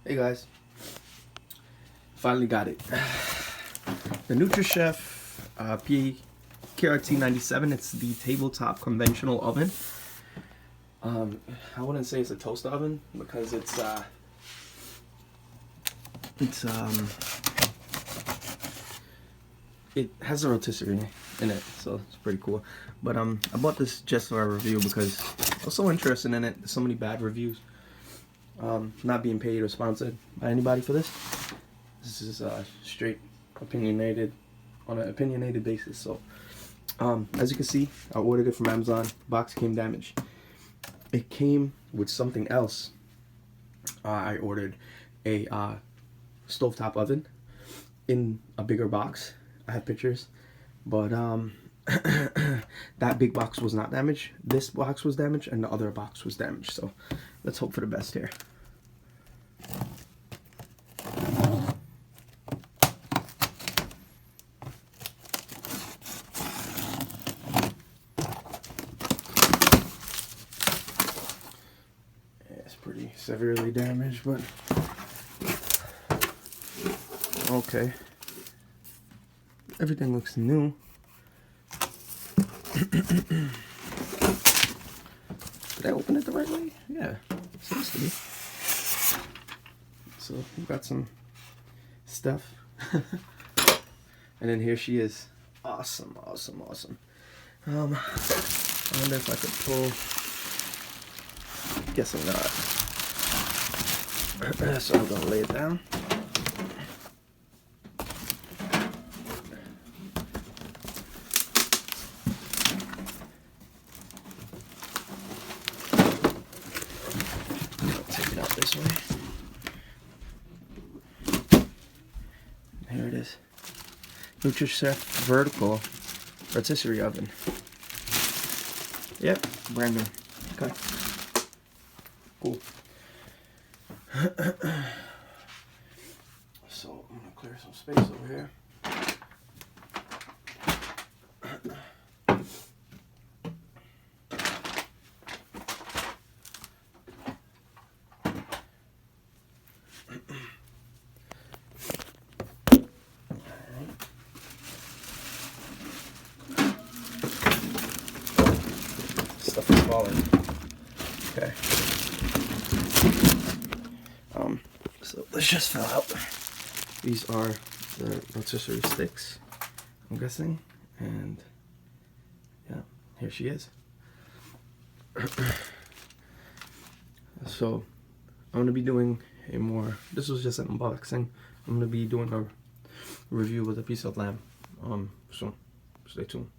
Hey guys, finally got it. The Nutrichef pkrt97. It's the tabletop conventional oven. I wouldn't say it's a toaster oven because it has a rotisserie in it, so it's pretty cool. But I bought this just for a review because I was so interested in it. There's so many bad reviews. Not being paid or sponsored by anybody for this. This is straight opinionated, on an opinionated basis. So as you can see, I ordered it from Amazon. Box came damaged. It came with something else. I ordered a stovetop oven in a bigger box. I have pictures, but that big box was not damaged. This box was damaged and the other box was damaged. So let's hope for the best here. It's pretty severely damaged, but okay. Everything looks new. Did I open it the right way? Yeah, it seems to be. So we got some stuff. And then here she is. Awesome, awesome, awesome. I wonder if I could pull. Guessing not. So I'm gonna lay it down. Take it out this way. Here it is. Nutrichef vertical rotisserie oven. Yep, brand new. Okay. Cool. So I'm gonna clear some space over here. Stuff is falling. Okay. So this just fell out. These are the rotisserie sticks, I'm guessing, and yeah, here she is. So I'm gonna be doing a more. This was just an unboxing. I'm gonna be doing a review with a piece of lamb. So stay tuned.